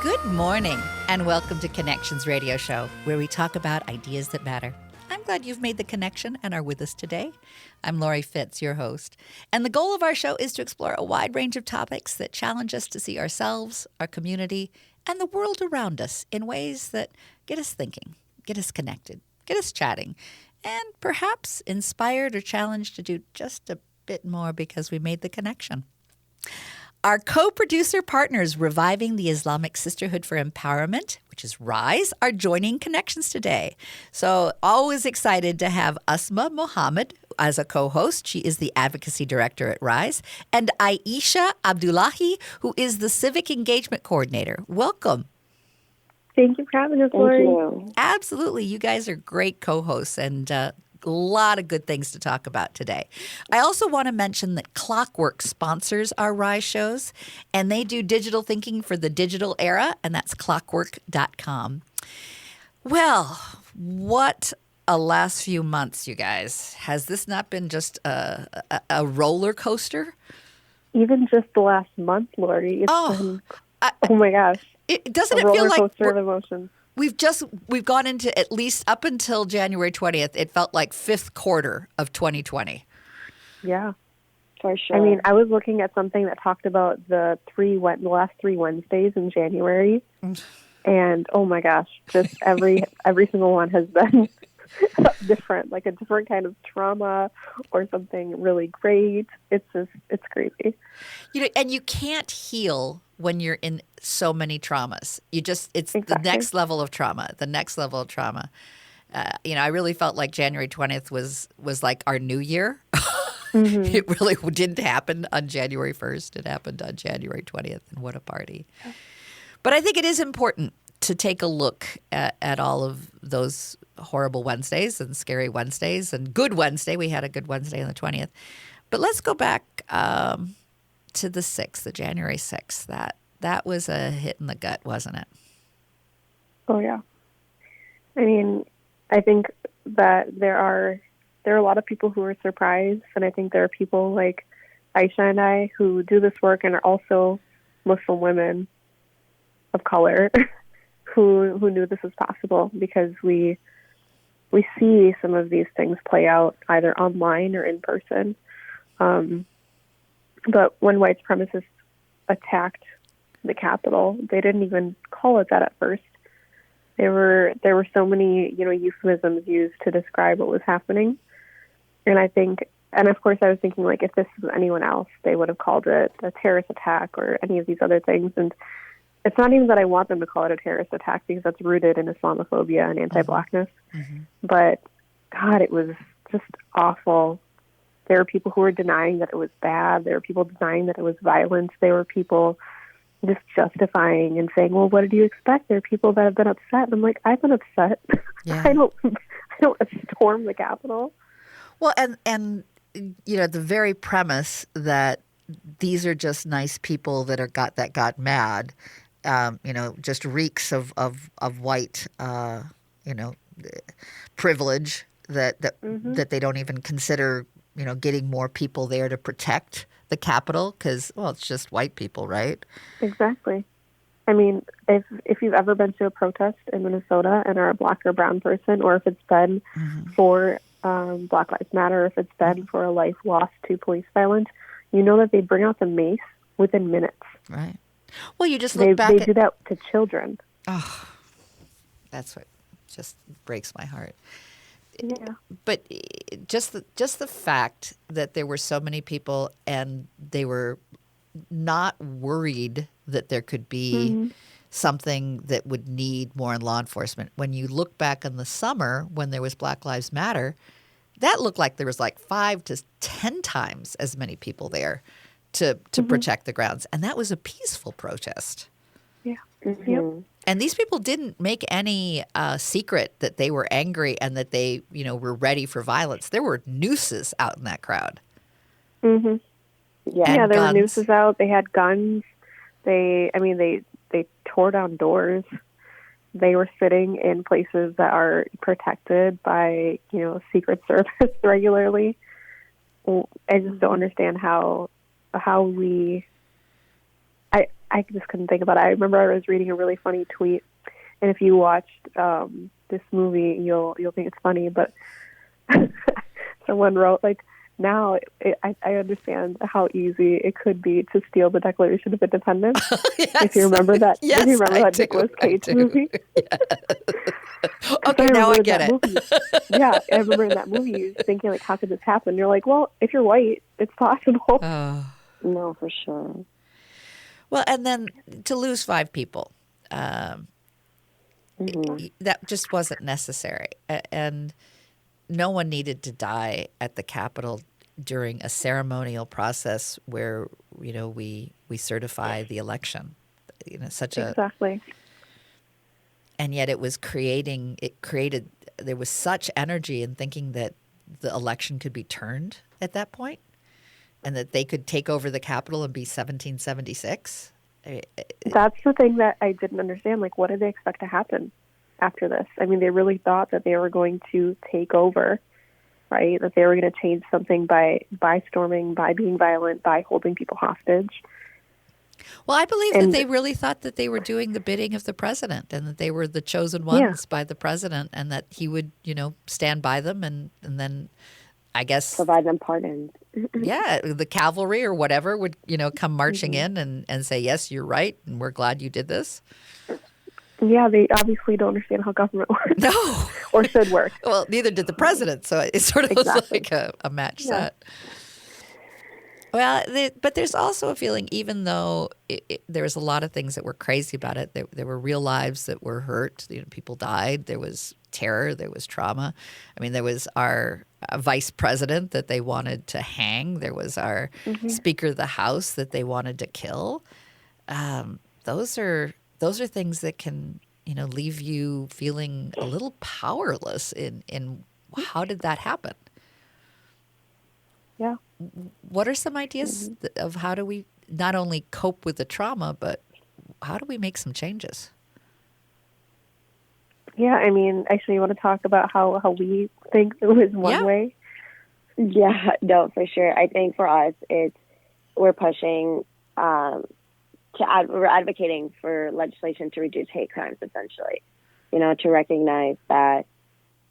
Good morning, and welcome to Connections Radio Show, where we talk about ideas that matter. I'm glad you've made the connection and are with us today. I'm Laurie Fitz, your host. And the goal of our show is to explore a wide range of topics that challenge us to see ourselves, our community, and the world around us in ways that get us thinking, get us connected, get us chatting, and perhaps inspired or challenged to do just a bit more because we made the connection. Our co-producer partners Reviving the Islamic Sisterhood for Empowerment, which is RISE, are joining Connections today. So always excited to have Asma Mohammed as a co-host. She is the Advocacy Director at RISE. And Aaisha Abdullahi, who is the Civic Engagement Coordinator. Welcome. Thank you for having us, Laurie. Thank you. Absolutely. You guys are great co-hosts and a lot of good things to talk about today. I also want to mention that Clockwork sponsors our RISE shows, and they do digital thinking for the digital era, and that's clockwork.com. Well, what a last few months, you guys. Has this not been just a roller coaster? Even just the last month, Laurie. Oh my gosh. Doesn't it feel roller like coaster of emotions? We've gone into, at least up until January 20th, it felt like fifth quarter of 2020. Yeah. For sure. I mean, I was looking at something that talked about the last 3 Wednesdays in January. And oh my gosh, just every single one has been different, like a different kind of trauma or something really great. It's crazy. And you can't heal when you're in so many traumas. It's Exactly. the next level of trauma. I really felt like January 20th was like our new year. Mm-hmm. It really didn't happen on January 1st. It happened on January 20th, and what a party. But I think it is important to take a look at all of those horrible Wednesdays and scary Wednesdays and good Wednesday. We had a good Wednesday on the 20th. But let's go back to the 6th, the January 6th. That was a hit in the gut, wasn't it? Oh, yeah. I mean, I think that there are a lot of people who are surprised, and I think there are people like Aisha and I who do this work and are also Muslim women of color who knew this was possible, because we see some of these things play out either online or in person. But when white supremacists attacked the Capitol, they didn't even call it that at first. There were so many, euphemisms used to describe what was happening. And of course I was thinking, like, if this was anyone else, they would have called it a terrorist attack or any of these other things. And it's not even that I want them to call it a terrorist attack, because that's rooted in Islamophobia and anti-Blackness. Mm-hmm. But, God, it was just awful. There were people who were denying that it was bad. There were people denying that it was violence. There were people just justifying and saying, well, what did you expect? There are people that have been upset. And I'm like, I've been upset. Yeah. I don't storm the Capitol. Well, and the very premise that these are just nice people that got mad, just reeks of white, privilege that mm-hmm. that they don't even consider, getting more people there to protect the Capitol, because, well, it's just white people, right? Exactly. I mean, if you've ever been to a protest in Minnesota and are a Black or brown person, or if it's been mm-hmm. for Black Lives Matter, if it's been mm-hmm. for a life lost to police violence, you know that they bring out the mace within minutes. Right. Well, you just look back They do that to children. Oh, that's what just breaks my heart. Yeah. But just the fact that there were so many people and they were not worried that there could be mm-hmm. something that would need more in law enforcement. When you look back in the summer when there was Black Lives Matter, that looked like there was like 5 to 10 times as many people there to mm-hmm. protect the grounds. And that was a peaceful protest. Yeah. Mm-hmm. Yep. And these people didn't make any secret that they were angry and that they, were ready for violence. There were nooses out in that crowd. Mm-hmm. Yeah, there were nooses out. They had guns. They tore down doors. They were sitting in places that are protected by, Secret Service regularly. I just don't understand how we. I just couldn't think about it. I remember I was reading a really funny tweet, and if you watched this movie, you'll think it's funny. But someone wrote like, now I understand how easy it could be to steal the Declaration of Independence. Yes. If you remember that, Yes, if you remember I that do. Nicolas Cage movie. Okay, now I get it. Movie, yeah, I remember in that movie thinking like, how could this happen? You're like, well, if you're white, it's possible. No, for sure. Well, and then to lose 5 people, that just wasn't necessary. And no one needed to die at the Capitol during a ceremonial process where, we certify the election. Exactly. And yet there was such energy in thinking that the election could be turned at that point and that they could take over the Capitol and be 1776. That's the thing that I didn't understand. Like, what did they expect to happen after this? I mean, they really thought that they were going to take over, right? That they were going to change something by storming, by being violent, by holding people hostage. Well, I believe that they really thought that they were doing the bidding of the president and that they were the chosen ones by the president and that he would, stand by them and then I guess provide them pardons. Yeah, the cavalry or whatever would, come marching in and say, yes, you're right, and we're glad you did this. Yeah, they obviously don't understand how government works. No. Or should work. Well, neither did the president, so it sort of was like a match set. Well, but there's also a feeling, even though there was a lot of things that were crazy about it, there were real lives that were hurt. People died. There was terror. There was trauma. I mean, there was our vice president that they wanted to hang. There was our Speaker of the House that they wanted to kill. Those are things that can, leave you feeling a little powerless in how did that happen? Yeah. What are some ideas of how do we not only cope with the trauma, but how do we make some changes? Yeah, I mean, actually, you want to talk about how we think it was one way? Yeah, no, for sure. I think for us, we're pushing we're advocating for legislation to reduce hate crimes, essentially. To recognize that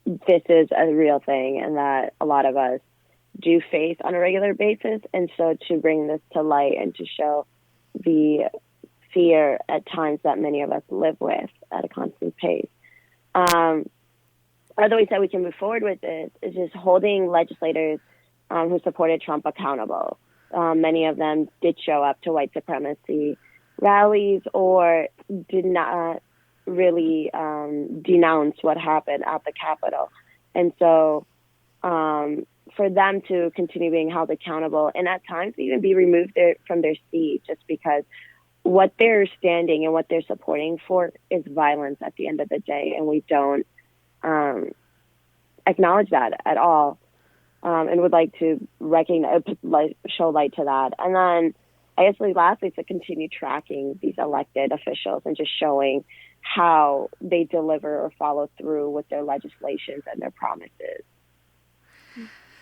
this is a real thing and that a lot of us do face on a regular basis, and so to bring this to light and to show the fear at times that many of us live with at a constant pace. Other ways that we can move forward with this is just holding legislators who supported Trump accountable. Many of them did show up to white supremacy rallies or did not really denounce what happened at the Capitol. And so for them to continue being held accountable and at times even be removed from their seat just because what they're standing and what they're supporting for is violence at the end of the day. And we don't acknowledge that at all and would like to show light to that. And then I guess lastly, to continue tracking these elected officials and just showing how they deliver or follow through with their legislations and their promises.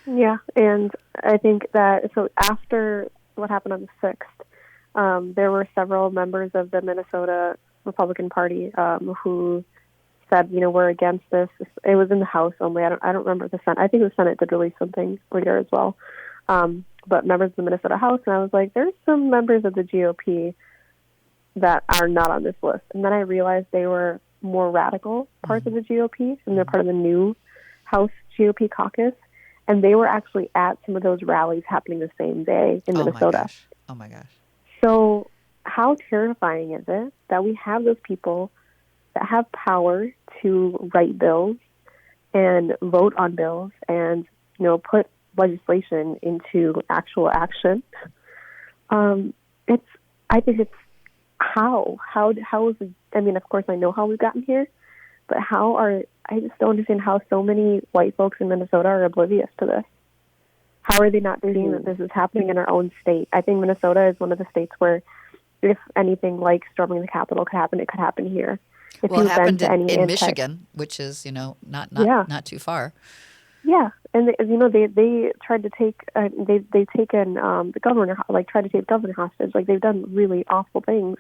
Yeah, and I think that, so after what happened on the 6th, there were several members of the Minnesota Republican Party who said, we're against this. It was in the House only. I don't remember the Senate. I think the Senate did release something later as well. But members of the Minnesota House, and I was like, there's some members of the GOP that are not on this list. And then I realized they were more radical parts of the GOP, and they're part of the new House GOP caucus. And they were actually at some of those rallies happening the same day in Minnesota. Oh, my gosh. So how terrifying is it that we have those people that have power to write bills and vote on bills and, put legislation into actual action? I think it's how is it, I mean, of course I know how we've gotten here, but I just don't understand how so many white folks in Minnesota are oblivious to this. How are they not seeing that this is happening in our own state? I think Minnesota is one of the states where if anything like storming the Capitol could happen, it could happen here. If it happened in Michigan, which is, not too far. Yeah, and they tried to take the governor, tried to take the governor hostage. Like, they've done really awful things.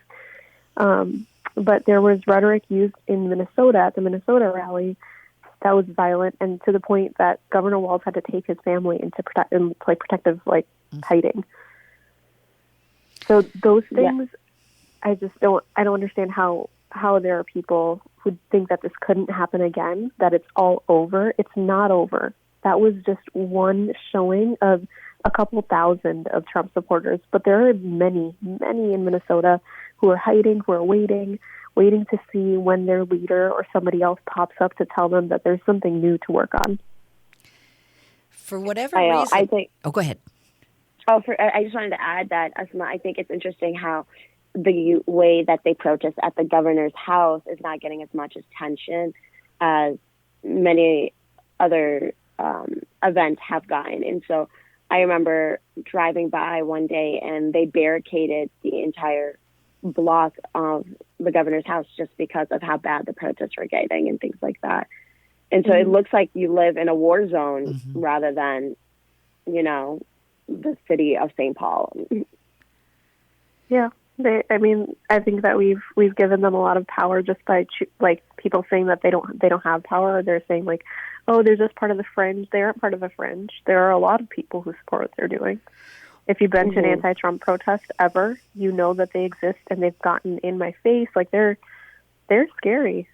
But there was rhetoric used in Minnesota at the Minnesota rally that was violent, and to the point that Governor Walz had to take his family into protective hiding. So those things, I don't understand how there are people who think that this couldn't happen again, that it's all over. It's not over. That was just one showing of a couple thousand of Trump supporters, but there are many, many in Minnesota who are hiding, who are waiting to see when their leader or somebody else pops up to tell them that there's something new to work on. For whatever reason. I think. Oh, go ahead. I just wanted to add that, Asma, I think it's interesting how the way that they protest at the governor's house is not getting as much attention as many other events have gotten. And so I remember driving by one day and they barricaded the entire block of the governor's house just because of how bad the protests were getting and things like that. And so it looks like you live in a war zone rather than, the city of St. Paul. Yeah. I think that we've given them a lot of power just by people saying that they don't have power. They're saying oh, they're just part of the fringe. They aren't part of the fringe. There are a lot of people who support what they're doing. If you've been to an anti-Trump protest ever, you know that they exist and they've gotten in my face. They're scary.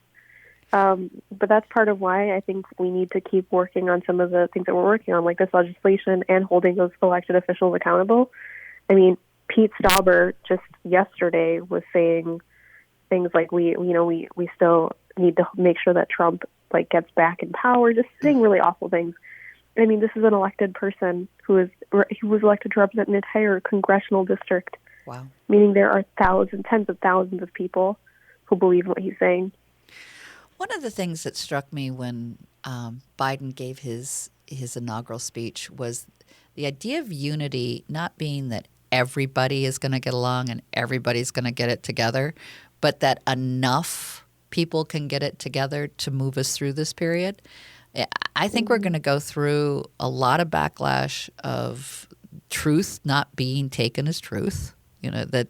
But that's part of why I think we need to keep working on some of the things that we're working on, like this legislation and holding those elected officials accountable. I mean, Pete Stauber just yesterday was saying things like we still need to make sure that Trump gets back in power, just saying really awful things. I mean, this is an elected person who was elected to represent an entire congressional district. Wow. Meaning there are tens of thousands of people who believe what he's saying. One of the things that struck me when Biden gave his inaugural speech was the idea of unity not being that everybody is going to get along and everybody's going to get it together, but that enough people can get it together to move us through this period. I think we're going to go through a lot of backlash of truth not being taken as truth. That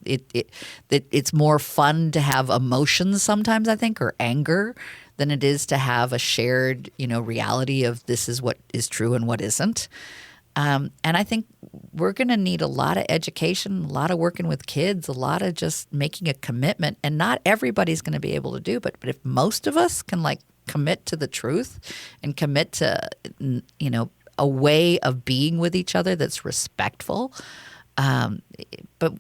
it's more fun to have emotions sometimes, I think, or anger, than it is to have a shared, reality of this is what is true and what isn't. And I think we're going to need a lot of education, a lot of working with kids, a lot of just making a commitment. And not everybody's going to be able to do, but if most of us can commit to the truth and commit to, a way of being with each other that's respectful. But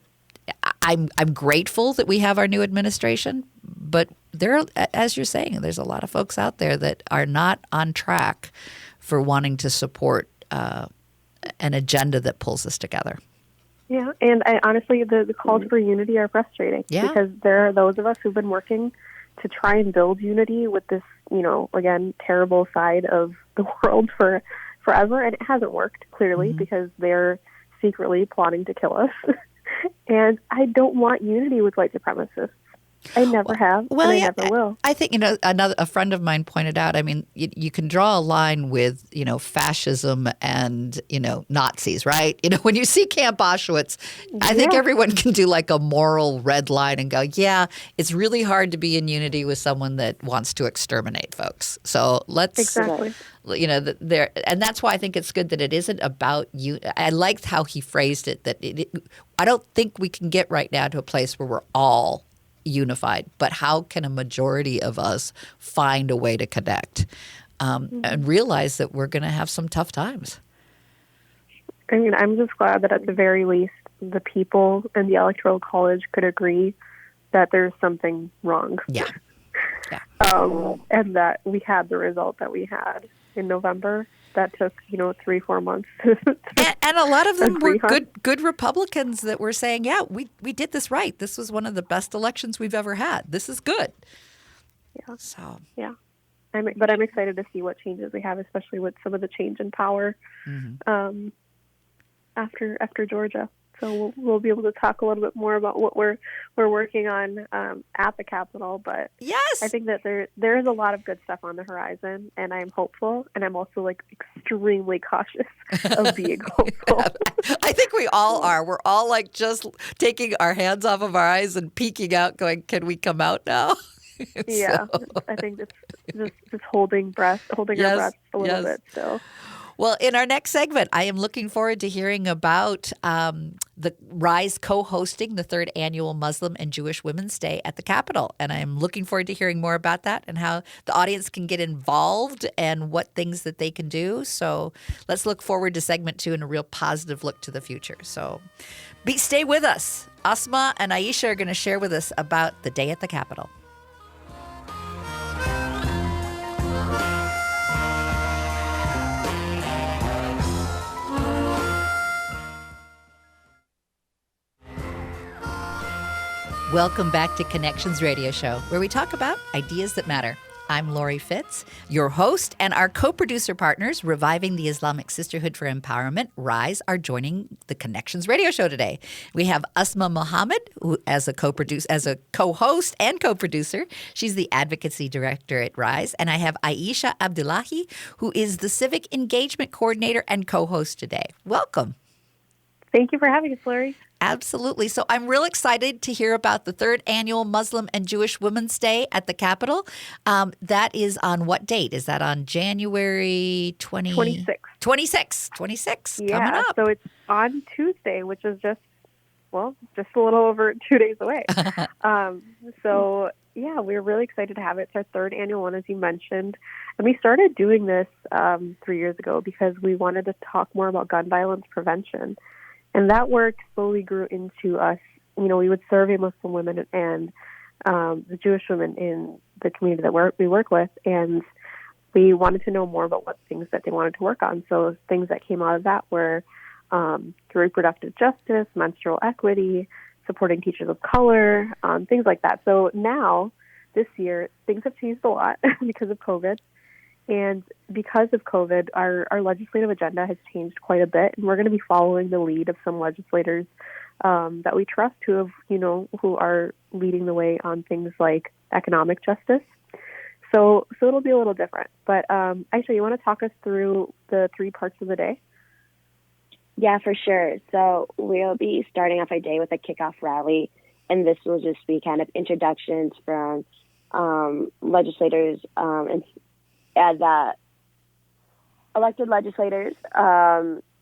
I'm grateful that we have our new administration, but there, as you're saying, there's a lot of folks out there that are not on track for wanting to support an agenda that pulls us together. Yeah, and honestly, the calls for unity are frustrating because there are those of us who've been working to try and build unity with this, again, terrible side of the world for forever, and it hasn't worked, clearly, because they're secretly plotting to kill us. And I don't want unity with white supremacists. I never have, and I never will. I think, a friend of mine pointed out, I mean, you can draw a line with, fascism and, Nazis, right? When you see Camp Auschwitz, I think everyone can do a moral red line and go, yeah, it's really hard to be in unity with someone that wants to exterminate folks. So let's, exactly. And that's why I think it's good that it isn't about you. I liked how he phrased it, that I don't think we can get right now to a place where we're all unified, but how can a majority of us find a way to connect and realize that we're going to have some tough times? I mean, I'm just glad that at the very least, the people in the Electoral College could agree that there's something wrong. Yeah. And that we had the result that we had in November. That took, 3-4 months. And a lot of them were good Republicans that were saying, yeah, we did this right. This was one of the best elections we've ever had. This is good. Yeah. So. Yeah. But I'm excited to see what changes we have, especially with some of the change in power after Georgia. So we'll be able to talk a little bit more about what we're working on at the Capitol. But Yes, I think that there is a lot of good stuff on the horizon, and I'm hopeful, and I'm also like extremely cautious of being hopeful. I think we all are. We're all like just taking our hands off of our eyes and peeking out, going, "Can we come out now?" Yeah, I think it's just holding our breath a little bit still. Well, in our next segment, I am looking forward to hearing about the RISE co-hosting the 3rd annual Muslim and Jewish Women's Day at the Capitol. And I'm looking forward to hearing more about that and how the audience can get involved and what things that they can do. So let's look forward to segment 2 and a real positive look to the future. So stay with us. Asma and Aaisha are going to share with us about the day at the Capitol. Welcome back to Connections Radio Show, where we talk about ideas that matter. I'm Laurie Fitz, your host, and our co-producer partners, Reviving the Islamic Sisterhood for Empowerment, RISE, are joining the Connections Radio Show today. We have Asma Muhammad, who as a co-host and co-producer. She's the advocacy director at RISE. And I have Aaisha Abdullahi, who is the civic engagement coordinator and co-host today. Welcome. Thank you for having us, Laurie. Absolutely. So I'm real excited to hear about the 3rd annual Muslim and Jewish Women's Day at the Capitol. That is on what date? Is that on January 26th? 26th, yeah, coming up. So it's on Tuesday, which is just a little over 2 days away. We're really excited to have it. It's our 3rd annual one, as you mentioned. And we started doing this 3 years ago because we wanted to talk more about gun violence prevention. And that work slowly grew into us. We would survey Muslim women and the Jewish women in the community that we work with, and we wanted to know more about what things that they wanted to work on. So things that came out of that were reproductive justice, menstrual equity, supporting teachers of color, things like that. So now, this year, things have changed a lot because of COVID. And because of COVID, our legislative agenda has changed quite a bit, and we're going to be following the lead of some legislators that we trust who are leading the way on things like economic justice. So it'll be a little different. But Aaisha, you want to talk us through the 3 parts of the day? Yeah, for sure. So we'll be starting off our day with a kickoff rally, and this will just be kind of introductions from legislators and as elected legislators,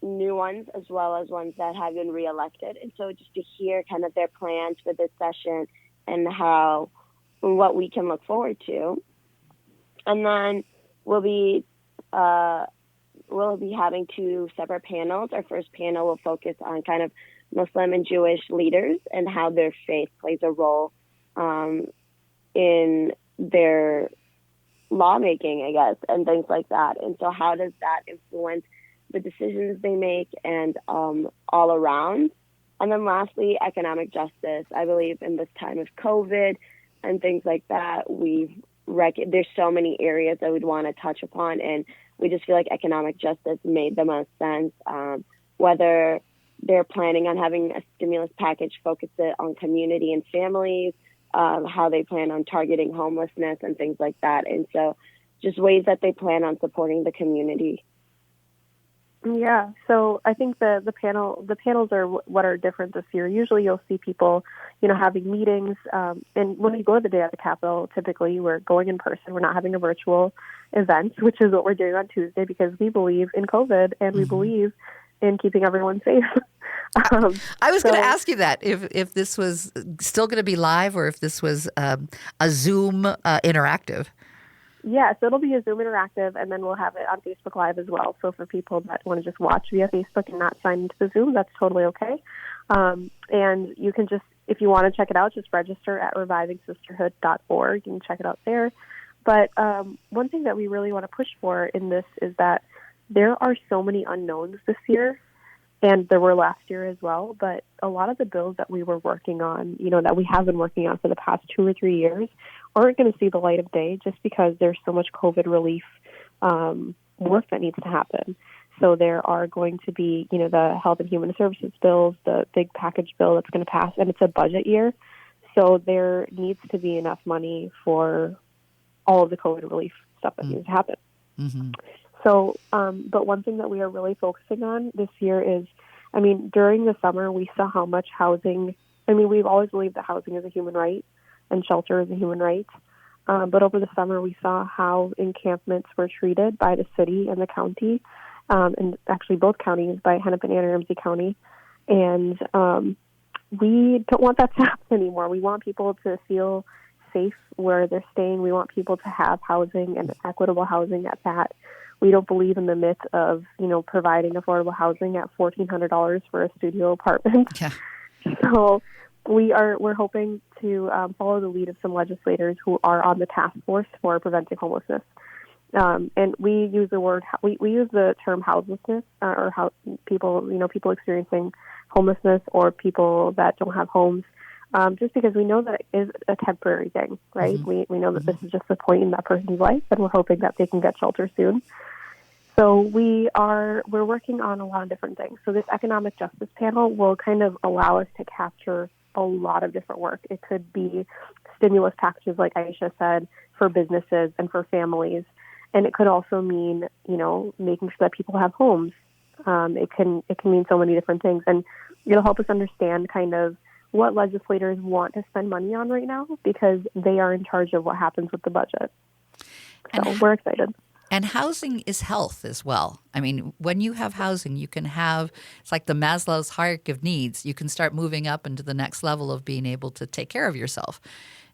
new ones as well as ones that have been reelected. And so just to hear kind of their plans for this session and what we can look forward to. And then we'll be having 2 separate panels. Our first panel will focus on kind of Muslim and Jewish leaders and how their faith plays a role in their lawmaking, I guess, and things like that. And so how does that influence the decisions they make and all around? And then lastly, economic justice. I believe in this time of COVID and things like that, there's so many areas that we'd want to touch upon, and we just feel like economic justice made the most sense. Whether they're planning on having a stimulus package focused on community and families, how they plan on targeting homelessness and things like that. And so just ways that they plan on supporting the community. Yeah, so I think the panels are what are different this year. Usually you'll see people, having meetings. And when we go to the day at the Capitol, typically we're going in person. We're not having a virtual event, which is what we're doing on Tuesday because we believe in COVID and we believe in keeping everyone safe. I was going to ask you that, if this was still going to be live or if this was a Zoom interactive. Yeah, so it'll be a Zoom interactive, and then we'll have it on Facebook Live as well. So for people that want to just watch via Facebook and not sign into the Zoom, that's totally okay. And you can just, if you want to check it out, just register at revivingsisterhood.org. You can check it out there. But one thing that we really want to push for in this is that there are so many unknowns this year, and there were last year as well. But a lot of the bills that we were working on, that we have been working on for the past 2 or 3 years, aren't going to see the light of day just because there's so much COVID relief work that needs to happen. So there are going to be, the health and human services bills, the big package bill that's going to pass, and it's a budget year. So there needs to be enough money for all of the COVID relief stuff that needs to happen. Mm-hmm. So, but one thing that we are really focusing on this year is, during the summer, we saw how much housing, we've always believed that housing is a human right and shelter is a human right. But over the summer, we saw how encampments were treated by the city and the county, and actually both counties, by Hennepin and Ramsey County. And we don't want that to happen anymore. We want people to feel safe where they're staying. We want people to have housing and equitable housing at that. We don't believe in the myth of, providing affordable housing at $1,400 for a studio apartment. Yeah. So we're hoping to follow the lead of some legislators who are on the task force for preventing homelessness. And we use the term houselessness, or how people experiencing homelessness or people that don't have homes, just because we know that it is a temporary thing, right? Mm-hmm. We know that this is just a point in that person's life, and we're hoping that they can get shelter soon. So we're working on a lot of different things. So this economic justice panel will kind of allow us to capture a lot of different work. It could be stimulus packages, like Aaisha said, for businesses and for families. And it could also mean, making sure that people have homes. It can mean so many different things. And it'll help us understand kind of what legislators want to spend money on right now, because they are in charge of what happens with the budget. So we're excited. And housing is health as well. When you have housing, you can have, it's like the Maslow's hierarchy of needs. You can start moving up into the next level of being able to take care of yourself.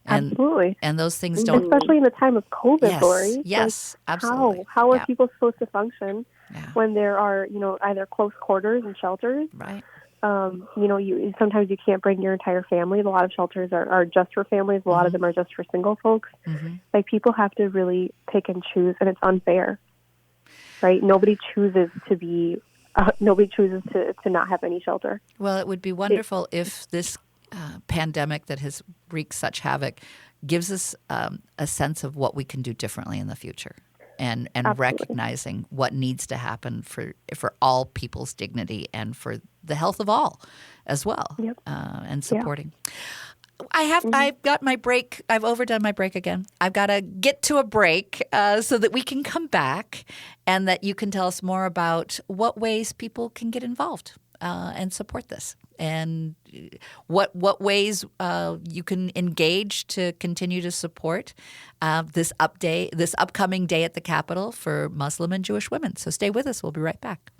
And, absolutely. And those things don't... Especially in the time of COVID, yes, Laurie. Yes, absolutely. How are people supposed to function when there are, either close quarters and shelters? Right. Sometimes you can't bring your entire family. A lot of shelters are just for families. A lot of them are just for single folks. Mm-hmm. Like, people have to really pick and choose, and it's unfair, right? Nobody chooses to be. Nobody chooses to not have any shelter. Well, it would be wonderful if this pandemic that has wreaked such havoc gives us a sense of what we can do differently in the future. And recognizing what needs to happen for all people's dignity and for the health of all as well, and supporting. I've got my break. I've overdone my break again. I've got to get to a break so that we can come back and that you can tell us more about what ways people can get involved and support this, and what ways you can engage to continue to support this upcoming day at the Capitol for Muslim and Jewish women. So stay with us. We'll be right back.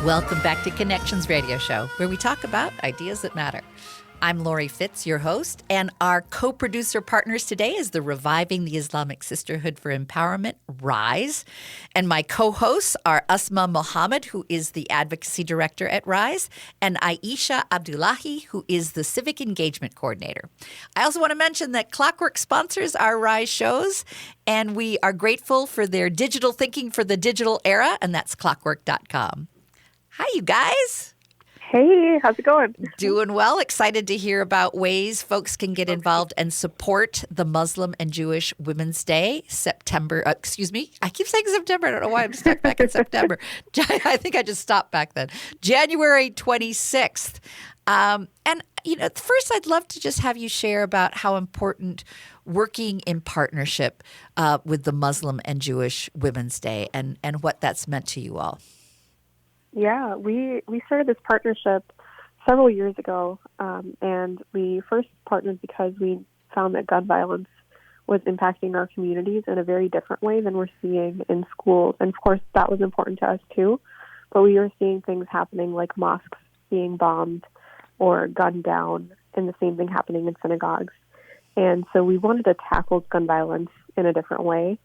Welcome back to Connections Radio Show, where we talk about ideas that matter. I'm Laurie Fitz, your host, and our co-producer partners today is the Reviving the Islamic Sisterhood for Empowerment, RISE. And my co-hosts are Asma Mohammed, who is the Advocacy Director at RISE, and Aaisha Abdullahi, who is the Civic Engagement Coordinator. I also want to mention that Clockwork sponsors our RISE shows, and we are grateful for their digital thinking for the digital era, and that's clockwork.com. Hi, you guys. Hey, how's it going? Doing well. Excited to hear about ways folks can get involved and support the Muslim and Jewish Women's Day, September. Excuse me. I keep saying September. I don't know why I'm stuck back in September. I think I just stopped back then. January 26th. First I'd love to just have you share about how important working in partnership with the Muslim and Jewish Women's Day and what that's meant to you all. Yeah, we started this partnership several years ago, and we first partnered because we found that gun violence was impacting our communities in a very different way than we're seeing in schools. And, of course, that was important to us, too. But we were seeing things happening like mosques being bombed or gunned down, and the same thing happening in synagogues. And so we wanted to tackle gun violence in a different way,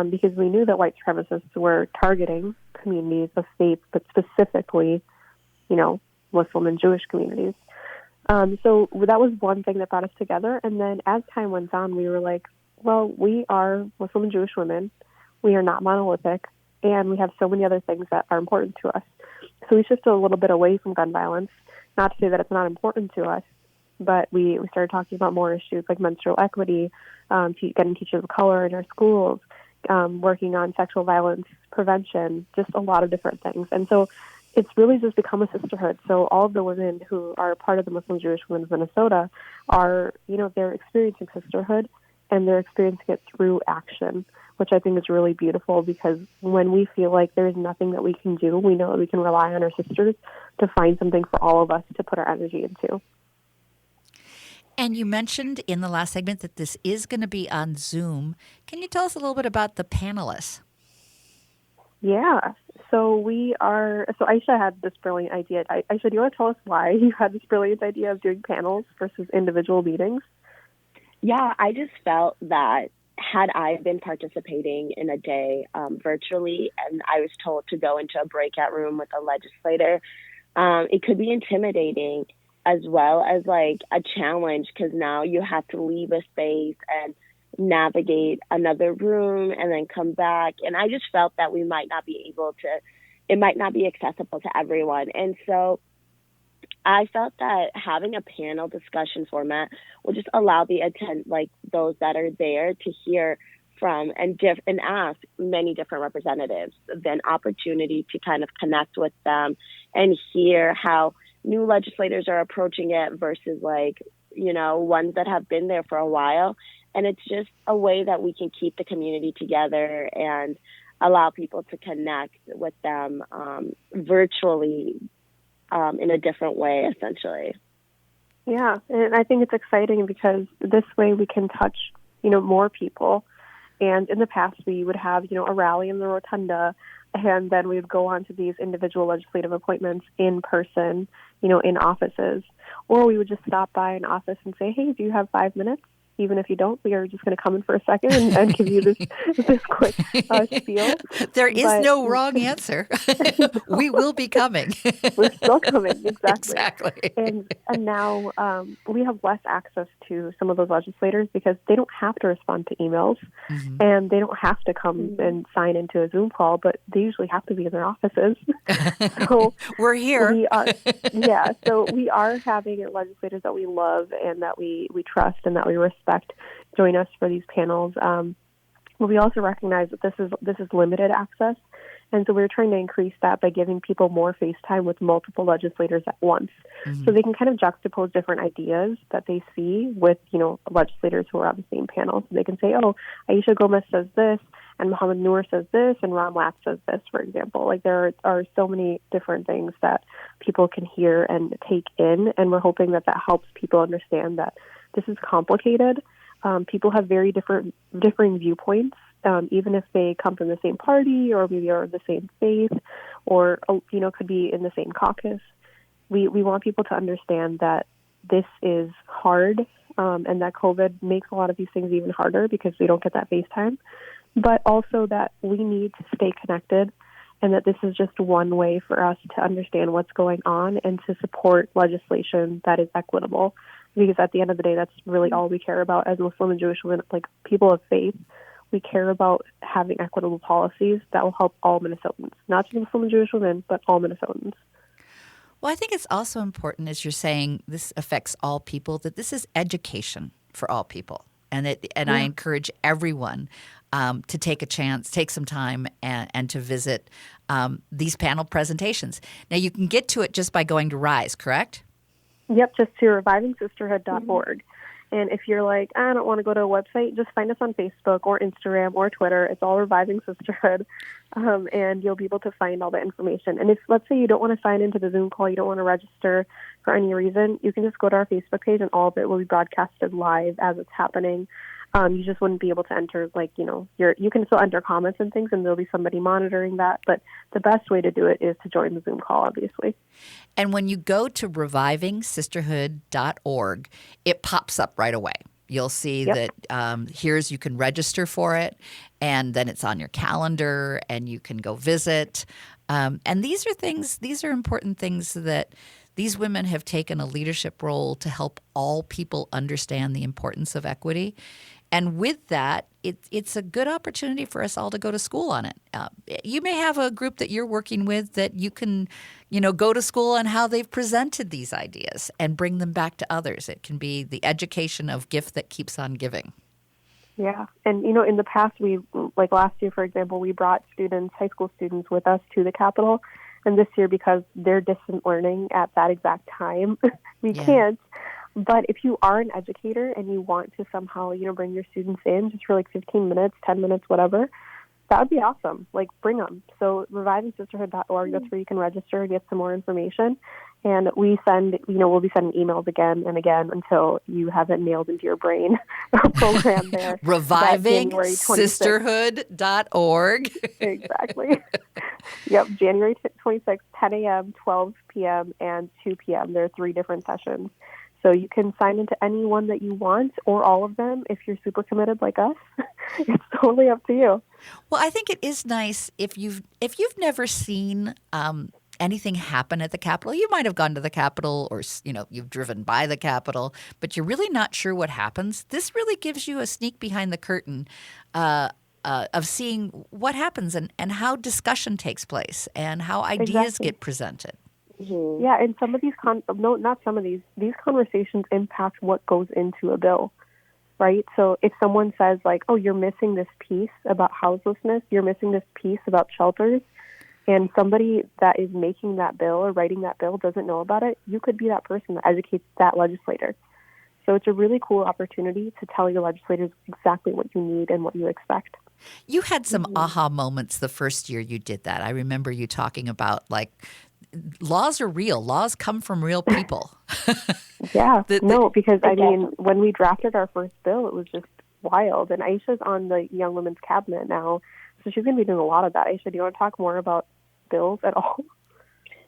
because we knew that white supremacists were targeting communities of faith, but specifically, Muslim and Jewish communities. So that was one thing that brought us together. And then as time went on, we were like, well, we are Muslim and Jewish women. We are not monolithic, and we have so many other things that are important to us. So we shifted a little bit away from gun violence Not to say that it's not important to us, but we started talking about more issues like menstrual equity, getting teachers of color in our schools, working on sexual violence prevention, just a lot of different things. And so it's really just become a sisterhood. So all of the women who are part of the Muslim Jewish Women of Minnesota are, they're experiencing sisterhood, and they're experiencing it through action, which I think is really beautiful, because when we feel like there's nothing that we can do, we know that we can rely on our sisters to find something for all of us to put our energy into. And you mentioned in the last segment that this is going to be on Zoom. Can you tell us a little bit about the panelists? Yeah. So Aisha had this brilliant idea. Aisha, do you want to tell us why you had this brilliant idea of doing panels versus individual meetings? Yeah, I just felt that had I been participating in a day virtually and I was told to go into a breakout room with a legislator, it could be intimidating as well as like a challenge, because now you have to leave a space and navigate another room and then come back. And I just felt that we might not be able to, it might not be accessible to everyone. And so I felt that having a panel discussion format will just allow those that are there to hear from and ask many different representatives, then opportunity to kind of connect with them and hear how new legislators are approaching it versus ones that have been there for a while. And it's just a way that we can keep the community together and allow people to connect with them virtually in a different way, essentially. Yeah, and I think it's exciting because this way we can touch, more people. And in the past, we would have, a rally in the rotunda, and then we would go on to these individual legislative appointments in person, in offices. Or we would just stop by an office and say, hey, do you have 5 minutes? Even if you don't, we are just going to come in for a second and give you this quick spiel. There is no wrong answer. We will be coming. We're still coming, exactly. Exactly. And now we have less access to some of those legislators because they don't have to respond to emails, mm-hmm. and they don't have to come and sign into a Zoom call, but they usually have to be in their offices. So we're here. So we are having legislators that we love and that we trust and that we respect join us for these panels. But we also recognize that this is limited access, and so we're trying to increase that by giving people more face time with multiple legislators at once, mm-hmm. so they can kind of juxtapose different ideas that they see with legislators who are on the same panel. So they can say, oh, Aisha Gomez says this, and Mohammed Noor says this, and Ron Latz says this, for example. Like there are so many different things that people can hear and take in, and we're hoping that helps people understand that this is complicated. People have very differing viewpoints, even if they come from the same party or maybe are the same faith or, could be in the same caucus. We want people to understand that this is hard, and that COVID makes a lot of these things even harder because we don't get that face time, but also that we need to stay connected, and that this is just one way for us to understand what's going on and to support legislation that is equitable. Because at the end of the day, that's really all we care about as Muslim and Jewish women, like people of faith. We care about having equitable policies that will help all Minnesotans, not just Muslim and Jewish women, but all Minnesotans. Well, I think it's also important, as you're saying, this affects all people, that this is education for all people. And I encourage everyone to take a chance, take some time, and to visit these panel presentations. Now, you can get to it just by going to RISE, correct? Yep, just to revivingsisterhood.org. Mm-hmm. And if you're like, I don't want to go to a website, just find us on Facebook or Instagram or Twitter. It's all Reviving Sisterhood, and you'll be able to find all the information. And if, let's say, you don't want to sign into the Zoom call, you don't want to register for any reason, you can just go to our Facebook page, and all of it will be broadcasted live as it's happening. You just wouldn't be able to enter, you can still enter comments and things, and there'll be somebody monitoring that. But the best way to do it is to join the Zoom call, obviously. And when you go to revivingsisterhood.org, it pops up right away. You'll see that you can register for it, and then it's on your calendar, and you can go visit. And these are important things that these women have taken a leadership role to help all people understand the importance of equity. And with that, it's a good opportunity for us all to go to school on it. You may have a group that you're working with that you can, go to school on how they've presented these ideas and bring them back to others. It can be the education of gift that keeps on giving. Yeah. And, in the past, like last year, for example, we brought high school students with us to the Capitol. And this year, because they're distant learning at that exact time, we can't. But if you are an educator and you want to somehow, bring your students in just for like 15 minutes, 10 minutes, whatever, that would be awesome. Like, bring them. So revivingsisterhood.org, that's where you can register and get some more information. And we send, we'll be sending emails again and again until you have it nailed into your brain, our program there. revivingsisterhood.org. Exactly. Yep, January 26th, 10 a.m., 12 p.m., and 2 p.m. There are 3 different sessions. So you can sign into any one that you want or all of them if you're super committed like us. It's totally up to you. Well, I think it is nice if you've never seen anything happen at the Capitol. You might have gone to the Capitol or, you've driven by the Capitol, but you're really not sure what happens. This really gives you a sneak behind the curtain of seeing what happens and how discussion takes place and how ideas get presented. Mm-hmm. Yeah, and some of these these conversations impact what goes into a bill, right? So if someone says like, oh, you're missing this piece about houselessness, you're missing this piece about shelters, and somebody that is making that bill or writing that bill doesn't know about it, you could be that person that educates that legislator. So it's a really cool opportunity to tell your legislators exactly what you need and what you expect. You had some aha moments the first year you did that. I remember you talking about like, laws are real. Laws come from real people. Yeah. Because when we drafted our first bill, it was just wild. And Aisha's on the Young Women's Cabinet now, so she's going to be doing a lot of that. Aisha, do you want to talk more about bills at all?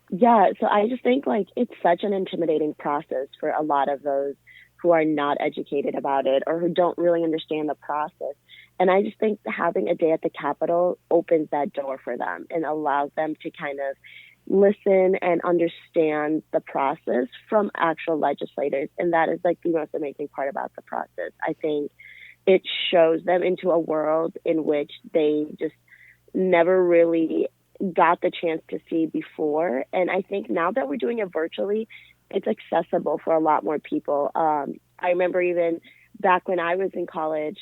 Yeah. So I just think like it's such an intimidating process for a lot of those who are not educated about it or who don't really understand the process. And I just think having a day at the Capitol opens that door for them and allows them to kind of listen and understand the process from actual legislators. And that is like the most amazing part about the process. I think it shows them into a world in which they just never really got the chance to see before. And I think now that we're doing it virtually, it's accessible for a lot more people. I remember even back when I was in college,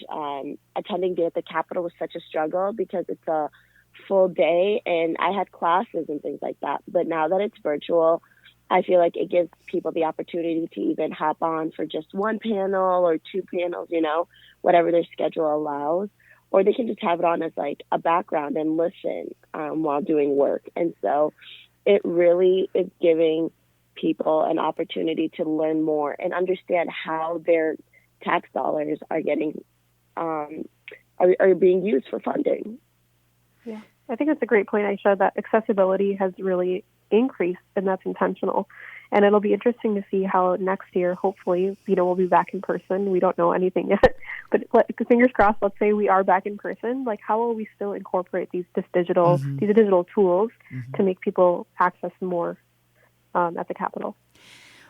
attending Day at the Capitol was such a struggle because it's a full day and I had classes and things like that. But now that it's virtual, I feel like it gives people the opportunity to even hop on for just one panel or 2 panels, whatever their schedule allows, or they can just have it on as like a background and listen while doing work. And so it really is giving people an opportunity to learn more and understand how their tax dollars are getting are being used for funding. Yeah, I think it's a great point, Aisha, that accessibility has really increased, and that's intentional. And it'll be interesting to see how next year, hopefully, we'll be back in person. We don't know anything yet, but fingers crossed. Let's say we are back in person. Like, how will we still incorporate these digital tools to make people access more at the Capitol?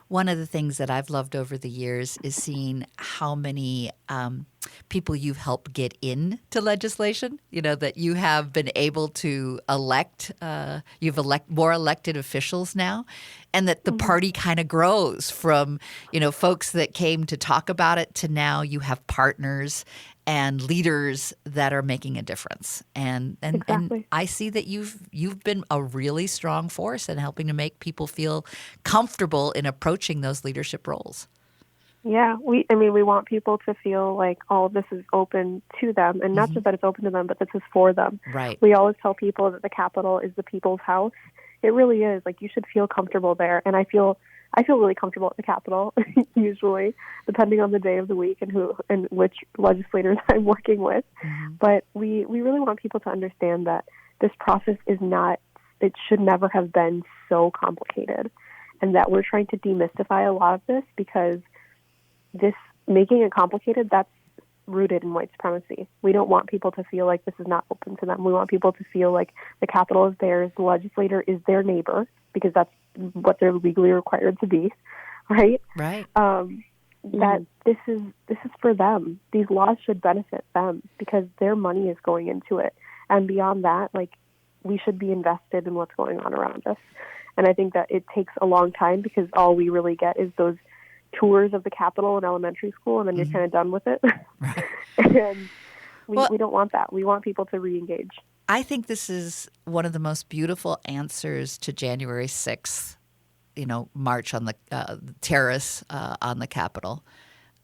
One of the things that I've loved over the years is seeing how many people you've helped get into legislation, that you have been able to elect. You've more elected officials now, and that the party kind of grows from, folks that came to talk about it to now you have partners and leaders that are making a difference. And I see that you've been a really strong force in helping to make people feel comfortable in approaching those leadership roles. Yeah, we want people to feel like all of this is open to them, and not just that it's open to them, but this is for them. Right. We always tell people that the Capitol is the people's house. It really is. Like, you should feel comfortable there, and I feel really comfortable at the Capitol, usually, depending on the day of the week and which legislators I'm working with. But we really want people to understand that this process it should never have been so complicated, and that we're trying to demystify a lot of this, because this making it complicated, that's rooted in white supremacy. We don't want people to feel like this is not open to them. We want people to feel like the Capitol is theirs, the legislator is their neighbor, because that's what they're legally required to be, right? Right. that this is for them. These laws should benefit them because their money is going into it. And beyond that, like, we should be invested in what's going on around us. And I think that it takes a long time because all we really get is those tours of the Capitol in elementary school, and then you're kind of done with it. Right. And we don't want that. We want people to re-engage. I think this is one of the most beautiful answers to January 6th, march on the terrace on the Capitol,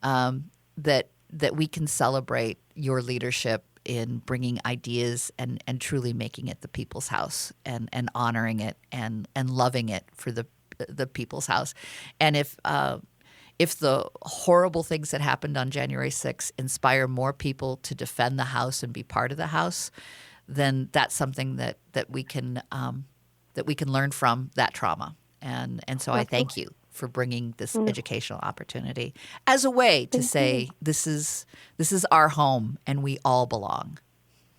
that we can celebrate your leadership in bringing ideas and truly making it the people's house and honoring it and loving it for the people's house. And if the horrible things that happened on January 6th inspire more people to defend the house and be part of the house, then that's something that we can learn from that trauma. And so I thank you for bringing this educational opportunity as a way to say this is our home and we all belong.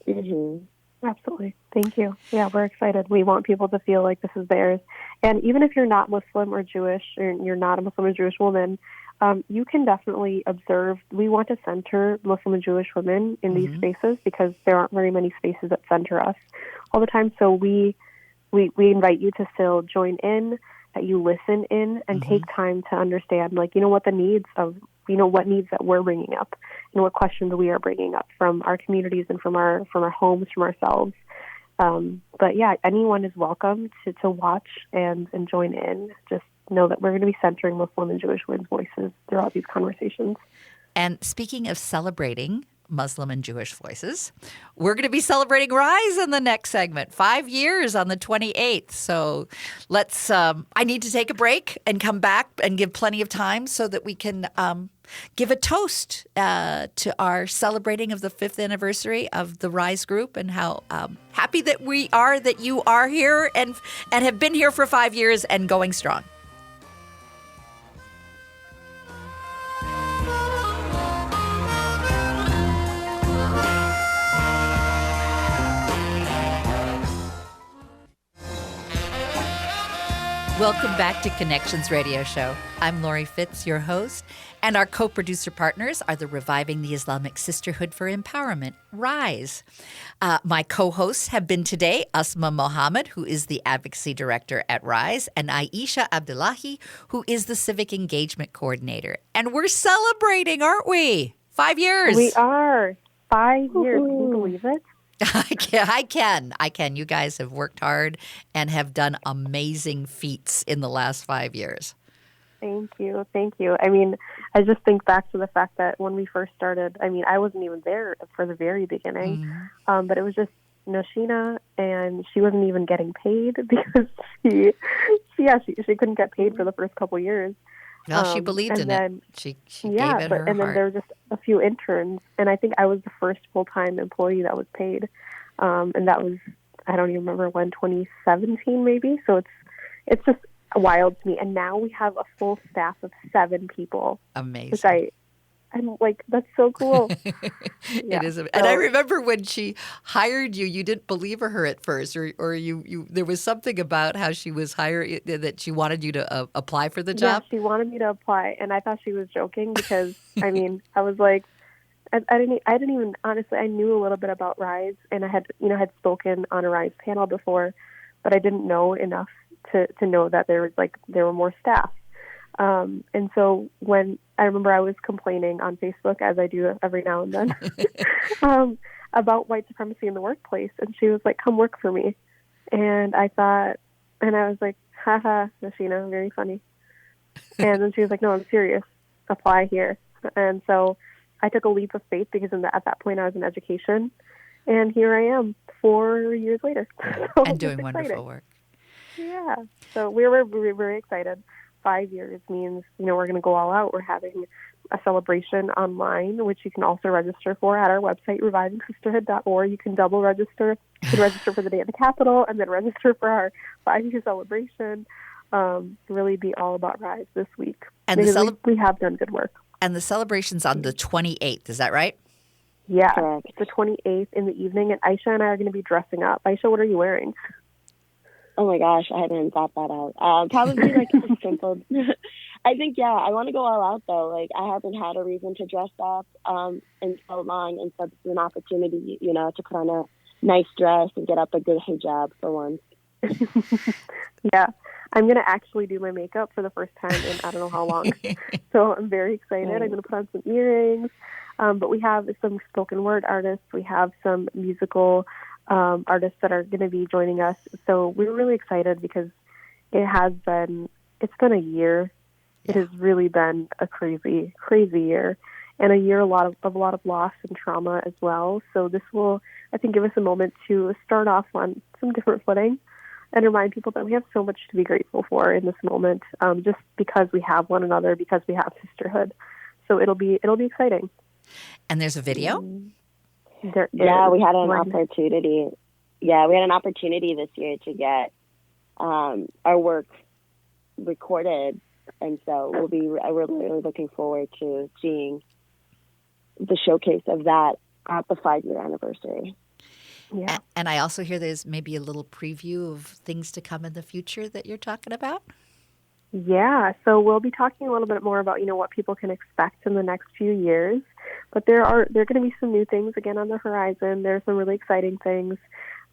Mm-hmm. Absolutely. Thank you. Yeah, we're excited. We want people to feel like this is theirs. And even if you're not Muslim or Jewish, or you're not a Muslim or Jewish woman, you can definitely observe. We want to center Muslim and Jewish women in these spaces because there aren't very many spaces that center us all the time. So we invite you to still join in, that you listen in and take time to understand, like, what the needs of, what needs that we're bringing up and what questions we are bringing up from our communities and from our homes, from ourselves. But yeah, anyone is welcome to watch and join in. Just know that we're going to be centering Muslim and Jewish women's voices throughout these conversations. And speaking of celebrating Muslim and Jewish voices, we're going to be celebrating Rise in the next segment, 5 years on the 28th. So let's, I need to take a break and come back and give plenty of time so that we can give a toast to our celebrating of the 5th anniversary of the Rise group and how happy that we are that you are here and have been here for 5 years and going strong. Welcome back to Connections Radio Show. I'm Laurie Fitz, your host, and our co-producer partners are the Reviving the Islamic Sisterhood for Empowerment, RISE. My co-hosts have been today Asma Mohammed, who is the Advocacy Director at RISE, and Aaisha Abdullahi, who is the Civic Engagement Coordinator. And we're celebrating, aren't we? 5 years. We are. 5 years. Can you believe it? I can. You guys have worked hard and have done amazing feats in the last 5 years. Thank you. I mean, I just think back to the fact that when we first started, I mean, I wasn't even there for the very beginning, but it was just Noshina, and she wasn't even getting paid because she couldn't get paid for the first couple years. Well, she believed in it. She gave it her and then heart. there were just a few interns, and I think I was the first full-time employee that was paid, and that was, I don't even remember when, 2017 maybe. So it's just wild to me. And now we have a full staff of 7 people. Amazing. Which I'm like, that's so cool. It is. And I remember when she hired you, you didn't believe her at first, or you there was something about how she was hired that she wanted you to apply for the job. Yeah, she wanted me to apply, and I thought she was joking because I mean, I was like, I didn't even honestly. I knew a little bit about RISE, and I had spoken on a RISE panel before, but I didn't know enough to know that there were more staff. And so when I remember I was complaining on Facebook, as I do every now and then, about white supremacy in the workplace. And she was like, come work for me. And I thought, and I was like, haha, Nashina, very funny. And then she was like, no, I'm serious. Apply here. And so I took a leap of faith because at that point I was in education. And here I am 4 years later. So and doing wonderful work. Yeah. So we were very excited. 5 years means, we're going to go all out. We're having a celebration online, which you can also register for at our website, revivingsisterhood.org. You can double register. You can register for the day of the Capitol and then register for our 5-year celebration. Really be all about RISE this week. And we have done good work. And the celebration's on the 28th. Is that right? Yeah. Correct. It's the 28th in the evening, and Aisha and I are going to be dressing up. Aisha, what are you wearing? Oh my gosh, I haven't thought that out. Probably like a simple. I think, yeah, I want to go all out though. Like, I haven't had a reason to dress up in so long, and so this is an opportunity, to put on a nice dress and get up a good hijab for once. Yeah, I'm going to actually do my makeup for the first time in I don't know how long. So I'm very excited. I'm going to put on some earrings. But we have some spoken word artists. We have some musical artists that are going to be joining us. So we're really excited because it's been a year. It has really been a crazy, crazy year, and a year of a lot of loss and trauma as well. So this will, I think, give us a moment to start off on some different footing and remind people that we have so much to be grateful for in this moment, just because we have one another, because we have sisterhood. So it'll be exciting. And there's a video? We had an opportunity. Yeah, we had an opportunity this year to get our work recorded, and so we're really looking forward to seeing the showcase of that at the 5-year anniversary. Yeah. And I also hear there's maybe a little preview of things to come in the future that you're talking about. Yeah, so we'll be talking a little bit more about, what people can expect in the next few years. But there are going to be some new things again on the horizon. There's some really exciting things.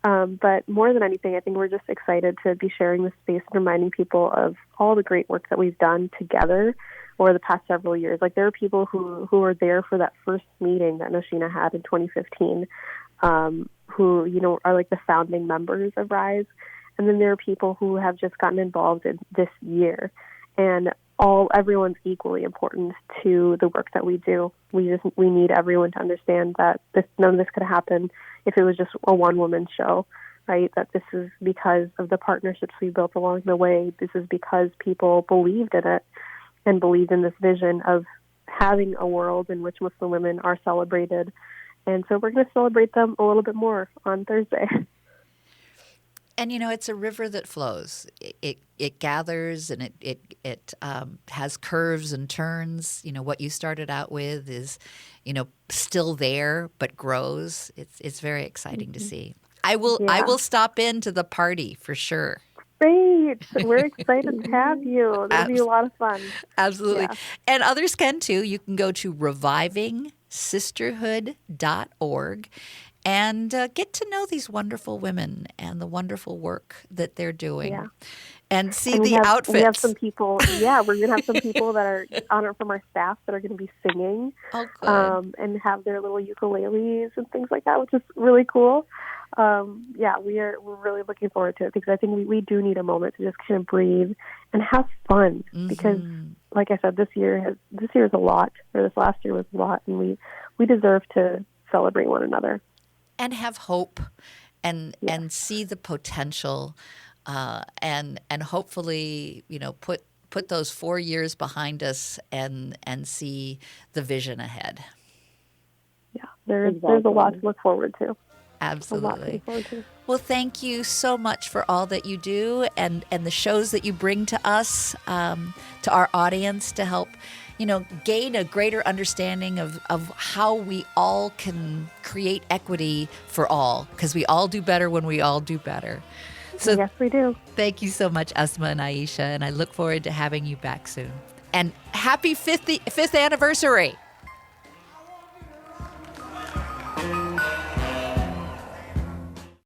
But more than anything, I think we're just excited to be sharing this space and reminding people of all the great work that we've done together over the past several years. Like, there are people who were there for that first meeting that Noshina had in 2015, who, are like the founding members of RISE. And then there are people who have just gotten involved in this year, and everyone's equally important to the work that we do. We need everyone to understand that none of this could happen if it was just a one-woman show, right? That this is because of the partnerships we built along the way. This is because people believed in it and believed in this vision of having a world in which Muslim women are celebrated. And so we're going to celebrate them a little bit more on Thursday. And, it's a river that flows. It gathers, and it has curves and turns. What you started out with is, still there but grows. It's very exciting to see. I will stop into the party for sure. Great. We're excited to have you. It'll be a lot of fun. Absolutely. Yeah. And others can too. You can go to revivingsisterhood.org and get to know these wonderful women and the wonderful work that they're doing. Yeah. And see and the outfits. We have some people, we're going to have some people that are on it from our staff that are going to be singing. Oh, good. And have their little ukuleles and things like that, which is really cool. We're really looking forward to it, because I think we do need a moment to just kind of breathe and have fun. Mm-hmm. Because, like I said, this year is a lot, or this last year was a lot, and we deserve to celebrate one another. And have hope, and see the potential, and hopefully, put those 4 years behind us and see the vision ahead. Yeah, there's a lot to look forward to. Absolutely. A lot to look forward to. Well, thank you so much for all that you do and the shows that you bring to us, to our audience, to help gain a greater understanding of how we all can create equity for all, because we all do better when we all do better. So yes, we do. Thank you so much, Asma and Aaisha, and I look forward to having you back soon. And happy fifth anniversary.